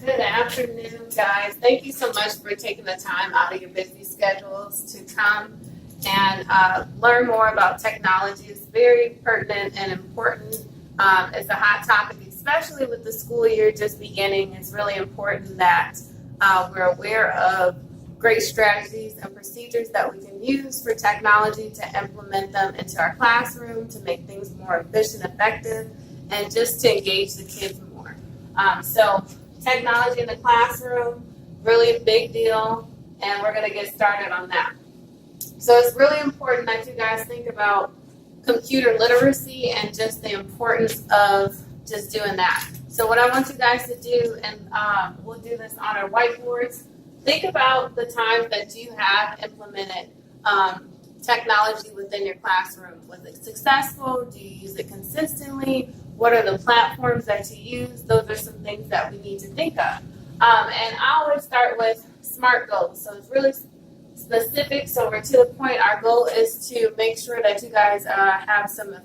Good afternoon, guys. Thank you so much for taking the time out of your busy schedules to come and learn more about technology. It's very pertinent and important. It's a hot topic, especially with the school year just beginning. It's really important that we're aware of great strategies and procedures that we can use for technology to implement them into our classroom, to make things more efficient, effective, and just to engage the kids more. So technology in the classroom, really a big deal, and we're going to get started on that. So it's really important that you guys think about computer literacy and just the importance of just doing that. So what I want you guys to do, and we'll do this on our whiteboards, think about the times that you have implemented technology within your classroom. Was it successful? Do you use it consistently? What are the platforms that you use? Those are some things that we need to think of. And I always start with SMART goals. So it's really specific. So we're to the point. Our goal is to make sure that you guys have some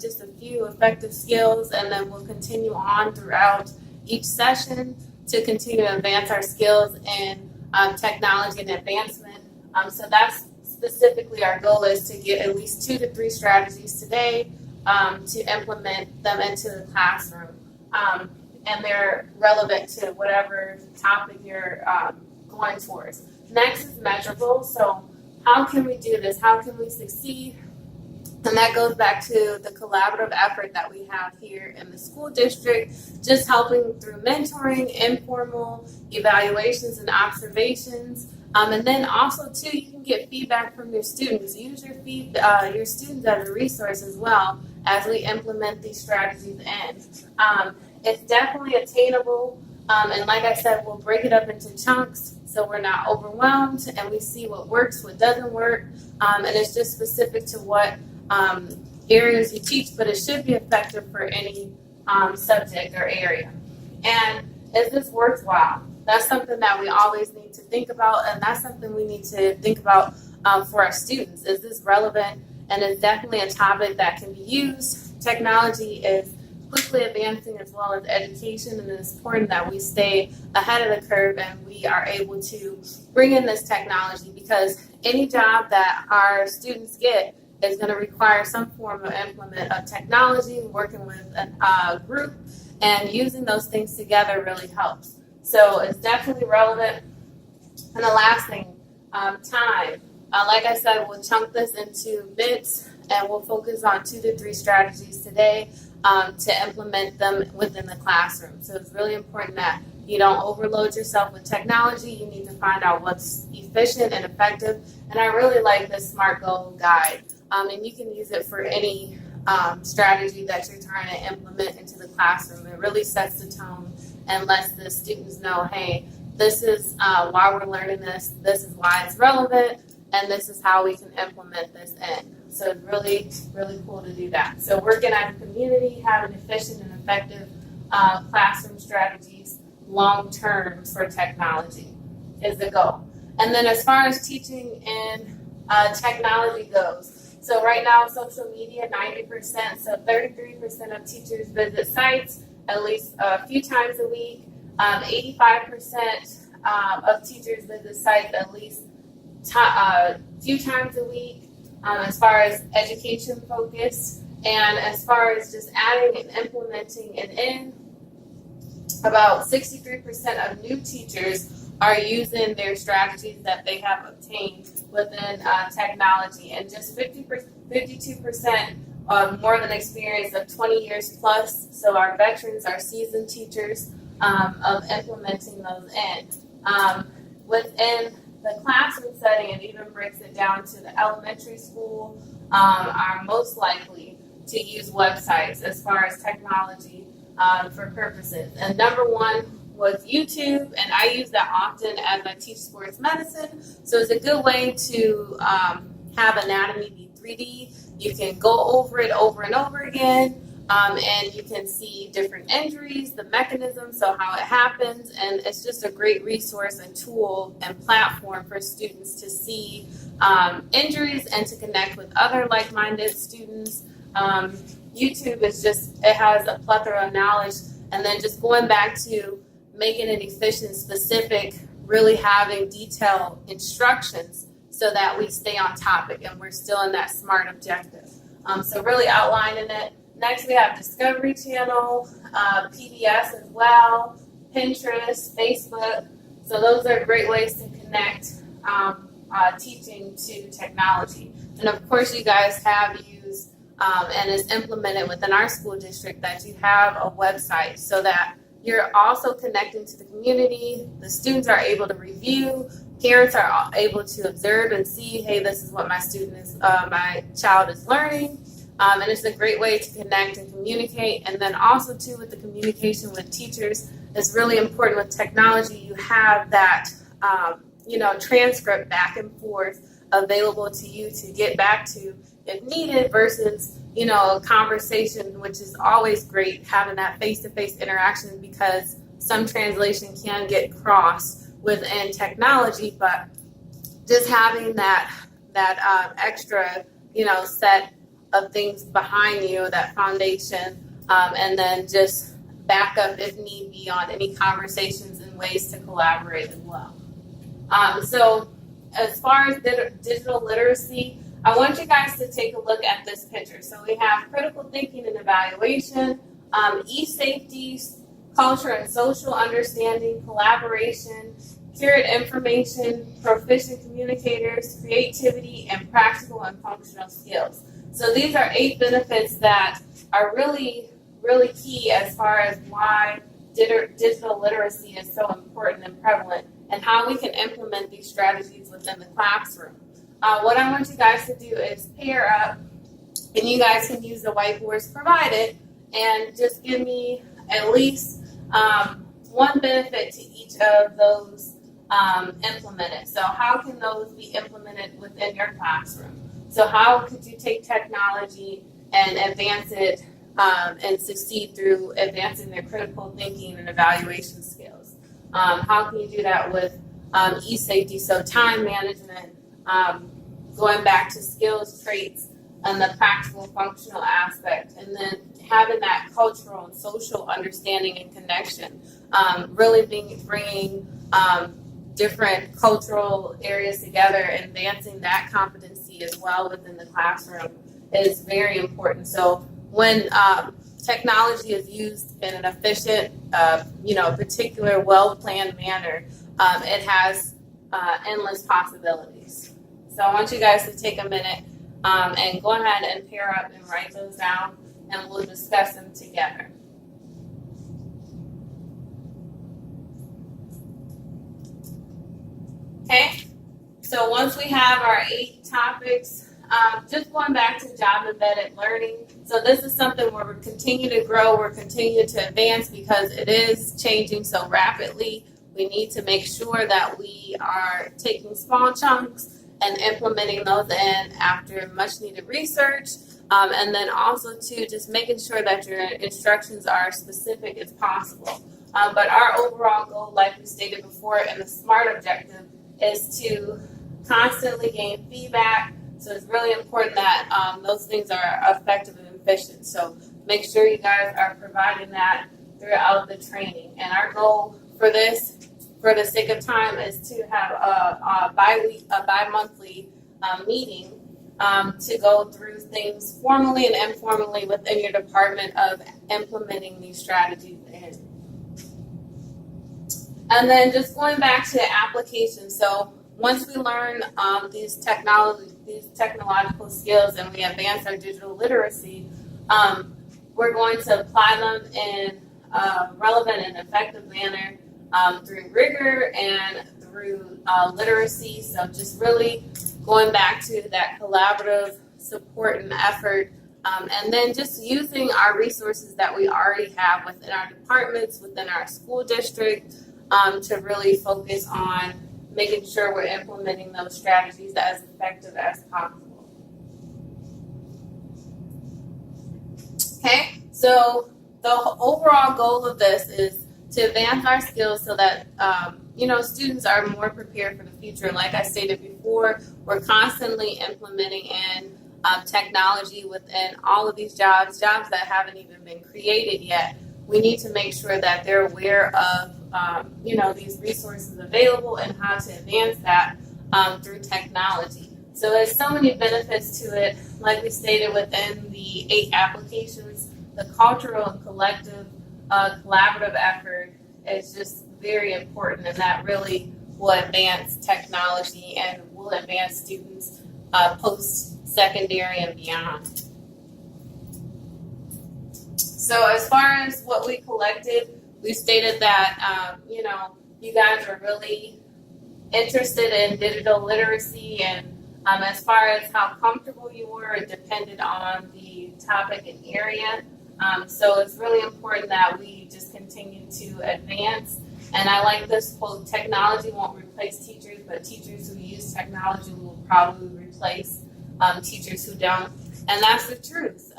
just a few effective skills, and then we'll continue on throughout each session to continue to advance our skills in technology and advancement. So that's specifically our goal, is to get at least 2 to 3 strategies today to implement them into the classroom. And they're relevant to whatever topic you're going towards. Next is measurable. So how can we do this? How can we succeed? And that goes back to the collaborative effort that we have here in the school district, just helping through mentoring, informal evaluations and observations. And then also, too, you can get feedback from your students. Use your students as a resource as well as we implement these strategies in. It's definitely attainable. And like I said, we'll break it up into chunks so we're not overwhelmed and we see what works, what doesn't work. And it's just specific to what areas you teach, but it should be effective for any subject or area. And is this worthwhile? That's something that we always need to think about, and that's something we need to think about for our students. Is this relevant? And it's definitely a topic that can be used. Technology is quickly advancing as well as education, and it's important that we stay ahead of the curve and we are able to bring in this technology, because any job that our students get is going to require some form of implement of technology, working with a group, and using those things together really helps. So it's definitely relevant. And the last thing, time. Like I said, we'll chunk this into bits, and we'll focus on 2 to 3 strategies today to implement them within the classroom. So it's really important that you don't overload yourself with technology. You need to find out what's efficient and effective. And I really like this SMART goal guide. And you can use it for any strategy that you're trying to implement into the classroom. It really sets the tone and lets the students know, hey, this is why we're learning this is why it's relevant, and this is how we can implement this in. So it's really, really cool to do that. So working as a community, having efficient and effective classroom strategies long-term for technology is the goal. And then as far as teaching in technology goes, so right now social media, 90%, so 33% of teachers visit sites at least a few times a week. 85% of teachers visit sites at least a few times a week. As far as education focus, and as far as just adding and implementing it in, about 63% of new teachers are using their strategies that they have obtained within technology, and just 52% more than experience of 20 years plus. So our veterans, our seasoned teachers of implementing those in. Within the classroom setting, it even breaks it down to the elementary school are most likely to use websites as far as technology for purposes. And number 1 was YouTube, and I use that often as I teach sports medicine. So it's a good way to have anatomy be 3D. You can go over it over and over again. And you can see different injuries, the mechanism, so how it happens, and it's just a great resource and tool and platform for students to see injuries and to connect with other like-minded students. YouTube is just, it has a plethora of knowledge. And then just going back to making it efficient, specific, really having detailed instructions so that we stay on topic and we're still in that SMART objective. So really outlining it. Next, we have Discovery Channel, PBS as well, Pinterest, Facebook. So those are great ways to connect teaching to technology. And of course, you guys have used and is implemented within our school district that you have a website so that you're also connecting to the community. The students are able to review. Parents are able to observe and see, hey, this is what my child is learning. And it's a great way to connect and communicate. And then also, too, with the communication with teachers, it's really important with technology. You have that, transcript back and forth available to you to get back to if needed versus, a conversation, which is always great, having that face-to-face interaction because some translation can get crossed within technology, but just having that extra, set of things behind you, that foundation, and then just back up if need be on any conversations and ways to collaborate as well. So as far as digital literacy, I want you guys to take a look at this picture. So we have critical thinking and evaluation, e-safety, culture and social understanding, collaboration, accurate information, proficient communicators, creativity, and practical and functional skills. So these are 8 benefits that are really, really key as far as why digital literacy is so important and prevalent and how we can implement these strategies within the classroom. What I want you guys to do is pair up, and you guys can use the whiteboards provided, and just give me at least one benefit to each of those implemented. So how can those be implemented within your classroom? So how could you take technology and advance it and succeed through advancing their critical thinking and evaluation skills? How can you do that with e-safety, so time management, going back to skills, traits, and the practical functional aspect, and then having that cultural and social understanding and connection, really bringing different cultural areas together and advancing that competency as well within the classroom is very important. So when technology is used in an efficient, particular well-planned manner, it has endless possibilities. So I want you guys to take a minute and go ahead and pair up and write those down, and we'll discuss them together. Okay, so once we have our 8 topics, just going back to job-embedded learning. So this is something where we continue to grow, we're continuing to advance because it is changing so rapidly. We need to make sure that we are taking small chunks and implementing those in after much needed research. And then also too, just making sure that your instructions are as specific as possible. But our overall goal, like we stated before in the SMART objective, is to constantly gain feedback. So it's really important that those things are effective and efficient. So make sure you guys are providing that throughout the training. And our goal for this, for the sake of time, is to have a bi-monthly meeting to go through things formally and informally within your department of implementing these strategies in. And then just going back to application. So once we learn these technological skills and we advance our digital literacy, we're going to apply them in a relevant and effective manner through rigor and through literacy. So just really going back to that collaborative support and effort, and then just using our resources that we already have within our departments, within our school district, to really focus on making sure we're implementing those strategies as effective as possible. Okay, so the overall goal of this is to advance our skills so that students are more prepared for the future. Like I stated before, we're constantly implementing in technology within all of these jobs that haven't even been created yet. We need to make sure that they're aware of these resources available and how to advance that through technology. So there's so many benefits to it. Like we stated, within the 8 applications, the cultural and collective collaborative effort is just very important, and that really will advance technology and will advance students post-secondary and beyond. So as far as what we collected, we stated that, you guys are really interested in digital literacy, and as far as how comfortable you were, it depended on the topic and area. So it's really important that we just continue to advance. And I like this quote: technology won't replace teachers, but teachers who use technology will probably replace teachers who don't. And that's the truth.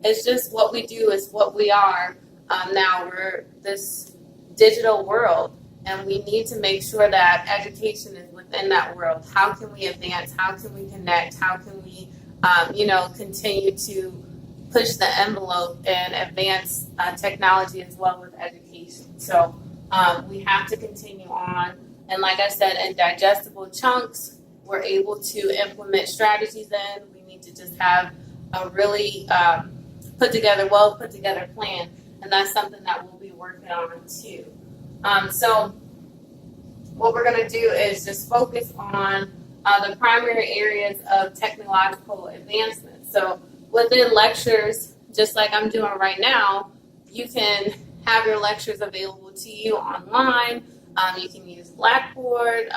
It's just what we do is what we are. Now we're this digital world, and we need to make sure that education is within that world. How can we advance? How can we connect? How can we, continue to push the envelope and advance technology as well with education? So we have to continue on. And like I said, in digestible chunks, we're able to implement strategies in. We need to just have a really put together plan. And that's something that we'll be working on too. So what we're going to do is just focus on the primary areas of technological advancement. So within lectures, just like I'm doing right now, you can have your lectures available to you online. You can use Blackboard.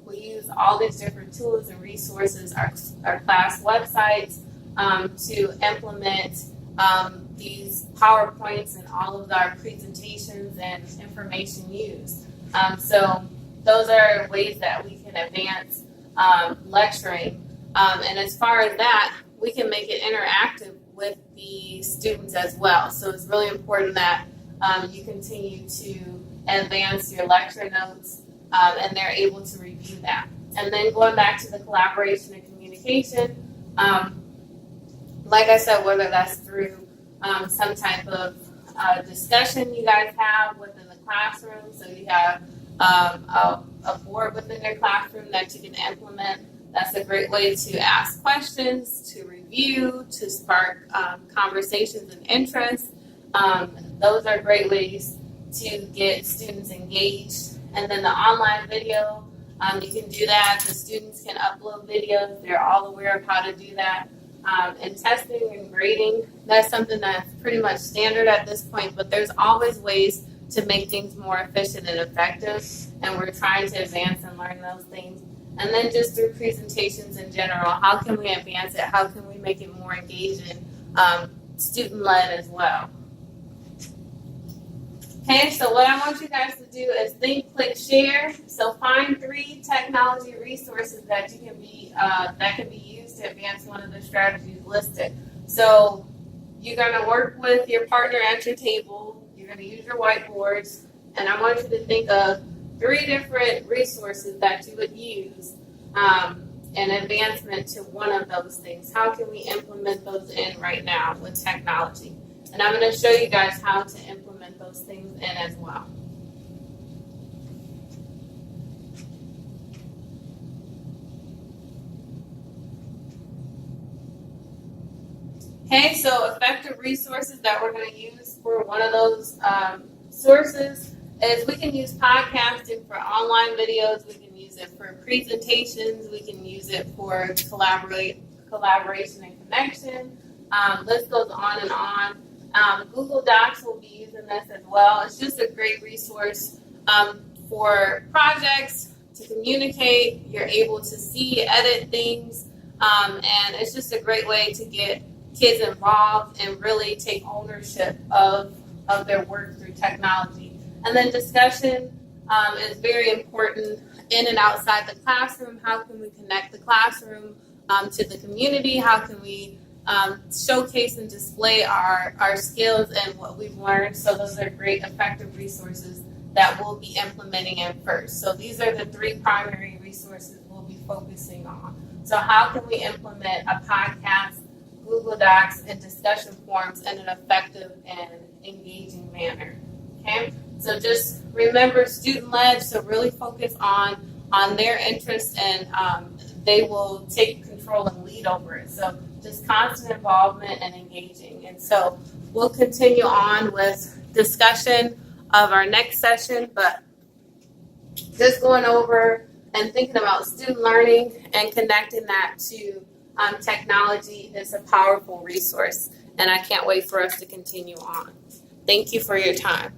We use all these different tools and resources, our class websites, to implement these PowerPoints and all of our presentations and information used. So those are ways that we can advance lecturing. And as far as that, we can make it interactive with the students as well. So it's really important that you continue to advance your lecture notes and they're able to review that. And then going back to the collaboration and communication, like I said, whether that's through some type of discussion you guys have within the classroom, so you have a board within your classroom that you can implement. That's a great way to ask questions, to review, to spark conversations and interest. Those are great ways to get students engaged. And then the online video, you can do that. The students can upload videos. They're all aware of how to do that. And testing and grading, that's something that's pretty much standard at this point, but there's always ways to make things more efficient and effective, and we're trying to advance and learn those things. And then just through presentations in general, how can we advance it? How can we make it more engaging, student-led as well? Okay, so what I want you guys to do is think, click, share. So find 3 technology resources that can be used to advance one of the strategies listed. So you're going to work with your partner at your table. You're going to use your whiteboards, and I want you to think of 3 different resources that you would use in advancement to one of those things. How can we implement those in right now with technology? And I'm going to show you guys how to implement those things in as well. Okay, so effective resources that we're going to use for one of those sources is we can use podcasting for online videos. We can use it for presentations. We can use it for collaboration and connection. List goes on and on. Google Docs will be using this as well. It's just a great resource for projects, to communicate. You're able to see, edit things, and it's just a great way to get kids involved and really take ownership of their work through technology. And then discussion is very important in and outside the classroom. How can we connect the classroom to the community? How can we showcase and display our skills and what we've learned? So those are great, effective resources that we'll be implementing in first. So these are the 3 primary resources we'll be focusing on. So how can we implement a podcast, Google Docs, and discussion forums in an effective and engaging manner? Okay, So just remember student-led, so really focus on their interests, and they will take control and lead over it. So just constant involvement and engaging. And so we'll continue on with discussion of our next session, but just going over and thinking about student learning and connecting that to technology is a powerful resource. And I can't wait for us to continue on. Thank you for your time.